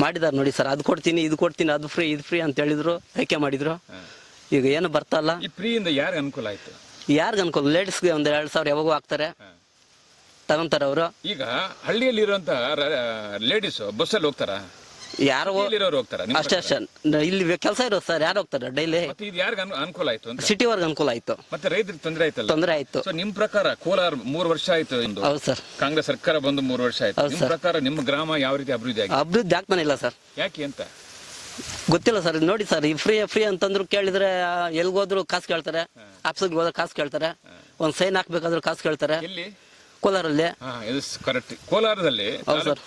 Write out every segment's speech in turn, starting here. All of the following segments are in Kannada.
ಮಾಡಿದಾರೆ ನೋಡಿ ಸರ್. ಅದು ಕೊಡ್ತೀನಿ ಇದು ಕೊಡ್ತೀನಿ ಅದು ಫ್ರೀ ಇದು ಫ್ರೀ ಅಂತ ಹೇಳಿದ್ರು, ಆಯ್ಕೆ ಮಾಡಿದ್ರು. ಈಗ ಏನು ಬರ್ತಲ್ಲ. ಈ ಫ್ರೀಯಿಂದ ಯಾರಿಗೆ ಅನುಕೂಲ ಆಯ್ತು? ಯಾರಿಗೆ ಅನ್ಕೋಲ್ಲ, ಲೇಡೀಸ್ಗೆ ಒಂದು 2,000 ಯಾವಾಗೂ ಹಾಕ್ತಾರೆ, ತಗೊಂತಾರೆ ಅವರು. ಈಗ ಹಳ್ಳಿಯಲ್ಲಿರುವಂತ ಲೇಡೀಸ್ ಬಸ್ಸಲ್ಲಿ ಹೋಗ್ತಾರ, ಯಾರು ಹೋಗ್ತಾರ? ಅಷ್ಟೇ ಅಷ್ಟೇ, ಇಲ್ಲಿ ಕೆಲಸ ಇರೋದು ಸರ್, ಯಾರು ಹೋಗ್ತಾರೆ ಡೈಲಿ? ಇದು ಯಾರಿಗೆ ಅನುಕೂಲ ಆಯ್ತು ಅಂತ? ಸಿಟಿವರೆಗೆ ಅನುಕೂಲ ಆಯ್ತು, ಮತ್ತೆ ರೈತರಿಗೆ ತೊಂದರೆ ಆಯ್ತಲ್ಲ? ತೊಂದರೆ ಆಯ್ತು. ಸೊ ನಿಮ್ ಪ್ರಕಾರ ಕೋಲಾರ 3 ವರ್ಷ ಆಯ್ತು, ಹೌದು ಸರ್, ಕಾಂಗ್ರೆಸ್ ಸರ್ಕಾರ ಬಂದು 3 ವರ್ಷ ಆಯ್ತು. ನಿಮ್ ಪ್ರಕಾರ ನಿಮ್ಮ ಗ್ರಾಮ ಯಾವ ರೀತಿ ಅಭಿವೃದ್ಧಿ ಆಗಿದೆ? ಅಭಿವೃದ್ಧಿ ಆಗ್ತಾನೆ ಇಲ್ಲ ಸರ್. ಯಾಕೆ ಅಂತ ಗೊತ್ತಿಲ್ಲ ಸರ್. ನೋಡಿ ಸರ್, ಈ ಫ್ರೀ ಫ್ರೀ ಅಂತಂದ್ರು ಕೇಳಿದ್ರೆ ಎಲ್ಗೋದ್ರು ಕಾಸು ಕೇಳ್ತಾರೆ, ಆಫೀಸ್ಗೆ ಹೋದ್ರೆ ಕಾಸು ಕೇಳ್ತಾರೆ, ಒಂದು ಸೈನ್ ಹಾಕ್ಬೇಕಾದ್ರೂ ಕಾಸು ಕೇಳ್ತಾರೆ. ಎಲ್ಲಿ? ಕೋಲಾರಲ್ಲಿ. ಕರೆಕ್ಟ್. ಕೋಲಾರದಲ್ಲಿ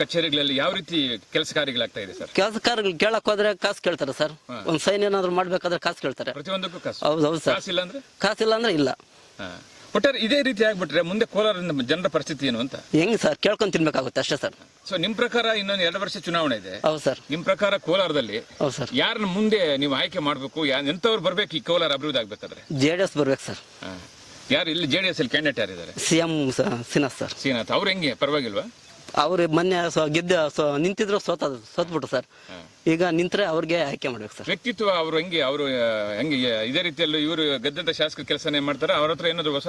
ಕಚೇರಿಗಳಲ್ಲಿ ಯಾವ ರೀತಿ ಕೆಲಸ ಕಾರ್ಯಗಳಾಗ್ತಾ ಇದೆ ಸರ್? ಕೆಲಸ ಕಾರ್ಯಗಳು ಕೇಳಕ್ ಹೋದ್ರೆ ಕಾಸು ಕೇಳ್ತಾರೆ ಸರ್. ಒಂದು ಸೈನ್ ಏನಾದ್ರು ಮಾಡ್ಬೇಕಾದ್ರೆ ಕಾಸು ಕೇಳ್ತಾರೆ, ಪ್ರತಿಯೊಂದಕ್ಕೂ ಕಾಸು. ಹೌದು ಸರ್. ಕಾಸಿಲ್ಲ ಅಂದ್ರೆ ಇಲ್ಲ. ಒಟ್ಟಾರೆ ಇದೇ ರೀತಿ ಆಗ್ಬಿಟ್ರೆ ಮುಂದೆ ಕೋಲಾರದ ಜನರ ಪರಿಸ್ಥಿತಿ ಏನು ಅಂತ ಹೆಂಗ್ ಸರ್? ಕೇಳ್ಕೊಂಡ್ ತಿನ್ಬೇಕಾಗುತ್ತೆ ಅಷ್ಟೇ ಸರ್. ಸೊ ನಿಮ್ ಪ್ರಕಾರ ಇನ್ನೊಂದು 2 ವರ್ಷ ಚುನಾವಣೆ ಇದೆ. ಹೌದು ಸರ್. ನಿಮ್ ಪ್ರಕಾರ ಕೋಲಾರದಲ್ಲಿ ಹೌದು ಸರ್, ಯಾರನ್ನ ಮುಂದೆ ನೀವು ಆಯ್ಕೆ ಮಾಡ್ಬೇಕು? ಎಂತವ್ರು ಬರ್ಬೇಕು ಈ ಕೋಲಾರ ಅಭಿವೃದ್ಧಿ ಆಗ್ಬೇಕಾದ್ರೆ? JDS ಬರ್ಬೇಕು ಸರ್. ಯಾರು ಇಲ್ಲಿ JDS ಅಲ್ಲಿ ಕ್ಯಾಂಡಿಡೇಟ್ ಯಾರಿದ್ದಾರೆ? CM Srinath sir. ಶ್ರೀನಾಥ್ ಅವ್ರು ಹೆಂಗೆ, ಪರವಾಗಿಲ್ವಾ? ಅವ್ರು ಮೊನ್ನೆ ನಿಂತಿದ್ರು ಸೋತ್ಬಿಟ್ರು ಸರ್. ಈಗ ನಿಂತ್ರೆ ಅವ್ರಿಗೆ ಆಯ್ಕೆ ಮಾಡ್ಬೇಕು ಸರ್. ವ್ಯಕ್ತಿತ್ವ ಅವ್ರು ಅವರು ಹೆಂಗೆ ಇದೇ ರೀತಿಯಲ್ಲಿ ಇವರು ಗೆದ್ದಂತ ಶಾಸಕ ಕೆಲಸನೇ ಮಾಡ್ತಾರೆ? ಅವ್ರ ಹತ್ರ ಏನಾದ್ರು ಹೊಸ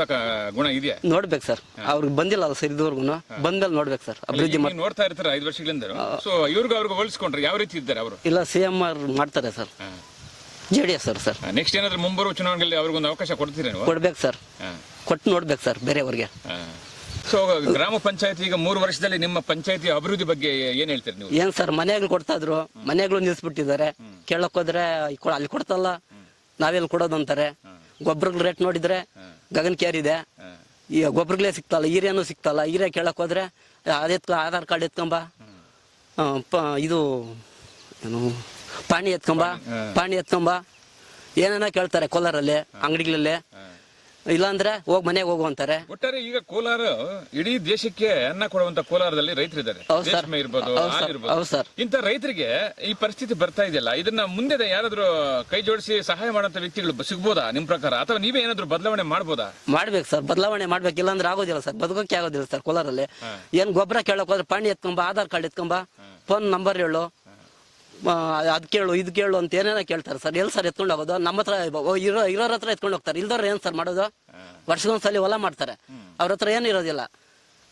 ಗುಣ ಇದೆಯಾ? ನೋಡ್ಬೇಕು ಸರ್. ಅವ್ರಿಗೆ ಬಂದಿಲ್ಲ ಅಲ್ಲ ಸರ್ ಇದುವರೆಗೂ, ಬಂದ್ಮೇಲೆ ನೋಡ್ಬೇಕು ಸರ್. ಅಭಿವೃದ್ಧಿ ನೋಡ್ತಾ ಇರ್ತಾರೆ 5 ವರ್ಷಗಳಿಂದ. ಸೊ ಅವ್ರಿಗೆ ಹೋಲಿಸ್ಕೊಂಡ್ರೆ ಯಾವ ರೀತಿ ಇದ್ದಾರೆ ಅವರು? ಇಲ್ಲ, CM ಮಾಡ್ತಾರೆ ಸರ್, JDS ಅವರು ಸರ್. ನೆಕ್ಸ್ಟ್ ಏನಾದ್ರು ಮುಂಬರುವ ಚುನಾವಣೆಗಳಲ್ಲಿ ಅವ್ರಿಗೊಂದು ಅವಕಾಶ ಕೊಡ್ತೀರಾ ನೀವು? ಕೊಡ್ಬೇಕು ಸರ್, ಕೊಟ್ಟು ನೋಡ್ಬೇಕು ಸರ್ ಬೇರೆಯವ್ರಿಗೆ. ಸೊ ಗ್ರಾಮ ಪಂಚಾಯತಿ ಈಗ 3 ವರ್ಷದಲ್ಲಿ ನಿಮ್ಮ ಪಂಚಾಯತಿ ಅಭಿವೃದ್ಧಿ ಬಗ್ಗೆ ಏನ್ ಹೇಳ್ತೀರಿ ನೀವು? ಏನ್ ಸರ್, ಮನೆಗಳು ಕೊಡ್ತಾ ಇದ್ರು, ಮನೆಗಳು ನಿಲ್ಸ್ಬಿಟ್ಟಿದ್ದಾರೆ. ಕೇಳಕ್ ಹೋದ್ರೆ ಅಲ್ಲಿ ಕೊಡ್ತಲ್ಲ, ನಾವೆಲ್ಲಿ ಕೊಡೋದು ಅಂತಾರೆ. ಗೊಬ್ಬರಗಳ ರೇಟ್ ನೋಡಿದ್ರೆ ಗಗನಕೇರಿದೆ. ಈ ಗೊಬ್ಬರಗಳೇ ಸಿಗ್ತಲ್ಲ, ಹೀರೇನು ಸಿಗ್ತಲ್ಲ. ಹೀರೆ ಕೇಳಕ್ ಹೋದ್ರೆ ಆಧಾರ್ ಕಾರ್ಡ್ ಎತ್ಕೊಂಬ, ಇದು ಏನು ಪಾಣಿ ಎತ್ಕೊಂಬ ಏನೇನ ಕೇಳ್ತಾರೆ ಕೋಲಾರಲ್ಲಿ ಅಂಗಡಿಗಳಲ್ಲಿ. ಇಲ್ಲಾಂದ್ರೆ ಮನೆಗೆ ಹೋಗು ಅಂತಾರೆ. ಒಟ್ಟಾರೆ ಈಗ ಕೋಲಾರ ಇಡೀ ದೇಶಕ್ಕೆ ಅನ್ನ ಕೊಡುವಂತ ಕೋಲಾರದಲ್ಲಿ ರೈತರಿದ್ದಾರೆ. ಇಂತ ರೈತರಿಗೆ ಈ ಪರಿಸ್ಥಿತಿ ಬರ್ತಾ ಇದೆಯಲ್ಲ, ಇದನ್ನ ಮುಂದೆ ಯಾರಾದ್ರೂ ಕೈ ಜೋಡಿಸಿ ಸಹಾಯ ಮಾಡುವಂತ ವ್ಯಕ್ತಿಗಳು ಸಿಗ್ಬೋದಾ ನಿಮ್ ಪ್ರಕಾರ? ಅಥವಾ ನೀವೇ ಏನಾದ್ರು ಬದಲಾವಣೆ ಮಾಡ್ಬೋದಾ? ಮಾಡ್ಬೇಕು ಸರ್, ಬದಲಾವಣೆ ಮಾಡ್ಬೇಕು. ಇಲ್ಲಾಂದ್ರೆ ಆಗೋದಿಲ್ಲ ಸರ್, ಬದುಕೋಕೆ ಆಗೋದಿಲ್ಲ ಸರ್ ಕೋಲಾರಲ್ಲಿ. ಏನ್ ಗೊಬ್ಬರ ಕೇಳಕ್ ಹೋದ್ರೆ ಪಾಣಿ ಎತ್ಕೊಂಬ, ಆಧಾರ್ ಕಾರ್ಡ್ ಎತ್ಕೊಂಬ, ಫೋನ್ ನಂಬರ್ ಹೇಳು, ಅದ್ ಕೇಳು ಇದು ಕೇಳು ಅಂತ ಏನೇನ ಕೇಳ್ತಾರೆ ಸರ್. ಎಲ್ಲಿ ಸರ್ ಎತ್ಕೊಂಡು ಹೋಗೋದು? ನಮ್ಮ ಹತ್ರ ಇರೋರ ಹತ್ರ ಎತ್ಕೊಂಡು ಹೋಗ್ತಾರೆ. ಇಲ್ದವ್ರು ಏನ್ ಸರ್ ಮಾಡೋದು? ವರ್ಷಗೊಂದ್ಸಲಿ ಹೊಲ ಮಾಡ್ತಾರೆ, ಅವ್ರ ಹತ್ರ ಏನು ಇರೋದಿಲ್ಲ.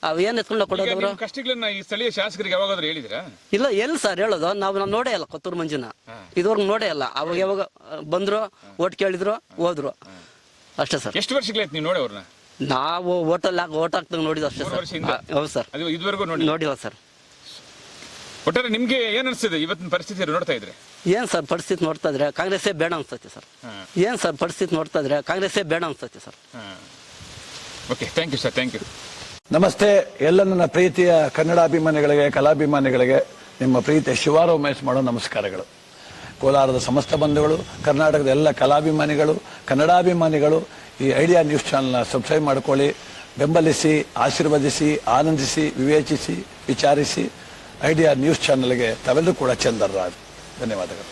ಅವ್ ಏನ್ ಎತ್ಕೊಂಡು ಕೊಡೋದು? ಕಷ್ಟಗಳನ್ನ ಈ ಸ್ಥಳೀಯ ಶಾಸಕರಿಗೆ ಯಾವಾಗಾದ್ರೂ ಹೇಳಿದಿರಾ? ಇಲ್ಲ, ಎಲ್ಲಿ ಸರ್ ಹೇಳೋದು? ನಾವು ನೋಡೇ ಇಲ್ಲ ಕೊತ್ತೂರು ಮಂಜುನ, ಇದುವರೆಗೂ ನೋಡೇ ಇಲ್ಲ. ಅವಾಗ ಯಾವಾಗ ಬಂದ್ರು, ಓಟ್ ಕೇಳಿದ್ರು, ಹೋದ್ರು, ಅಷ್ಟೇ ಸರ್. ಎಷ್ಟು ವರ್ಷಗಳಾಯ್ತು ನೀವು ನೋಡಿ ಅವ್ರನ್ನ? ನಾವು ಓಟ್ ಹಾಕ್ದಂಗ ನೋಡಿದ್ವಿ ಅಷ್ಟೇ ಸರ್. ಹೌದು ಸರ್, ಇದುವರೆಗೂ ನೋಡಿಲ್ಲ ಸರ್. ಒಟ್ಟಾರೆ ನಿಮ್ಗೆ ಏನ್ ಅನಿಸ್ತದೆ ಇವತ್ತಿನ ಪರಿಸ್ಥಿತಿ ನೋಡ್ತಾ ಇದ್ರೆ? ಏನ್ ಸರ್ ಪರಿಸ್ಥಿತಿ ನೋಡ್ತಾ ಇದ್ರೆ ಕಾಂಗ್ರೆಸ್ಸೇ ಬೇಡ ಅನ್ಸ್ತೈತಿ ಸರ್. ಏನ್ ಸರ್ ಪರಿಸ್ಥಿತಿ ನೋಡ್ತಾ ಇದ್ರೆ ಕಾಂಗ್ರೆಸ್ಸೇ ಬೇಡ ಅನ್ಸ್ತೈತಿ sir. Okay, thank you sir, thank you. ನಮಸ್ತೆ ಎಲ್ಲ ನನ್ನ ಪ್ರೀತಿಯ ಕನ್ನಡಾಭಿಮಾನಿಗಳಿಗೆ, ಕಲಾಭಿಮಾನಿಗಳಿಗೆ ನಿಮ್ಮ ಪ್ರೀತಿಯ ಶಿವಾರ ಉಮೇಶ್ ಮಾಡೋ ನಮಸ್ಕಾರಗಳು. ಕೋಲಾರದ ಸಮಸ್ತ ಬಂಧುಗಳು, ಕರ್ನಾಟಕದ ಎಲ್ಲ ಕಲಾಭಿಮಾನಿಗಳು, ಕನ್ನಡಾಭಿಮಾನಿಗಳು ಈ ಐಡಿಯಾ ನ್ಯೂಸ್ ಚಾನಲ್ನ ಸಬ್ಸ್ಕ್ರೈಬ್ ಮಾಡ್ಕೊಳ್ಳಿ, ಬೆಂಬಲಿಸಿ, ಆಶೀರ್ವದಿಸಿ, ಆನಂದಿಸಿ, ವಿವೇಚಿಸಿ, ವಿಚಾರಿಸಿ. ಐಡಿಯಾ ನ್ಯೂಸ್ ಚಾನಲ್ಗೆ ತಾವೆಲ್ಲರೂ ಕೂಡ ಚಂದರ್ರಾಜ್. ಧನ್ಯವಾದಗಳು.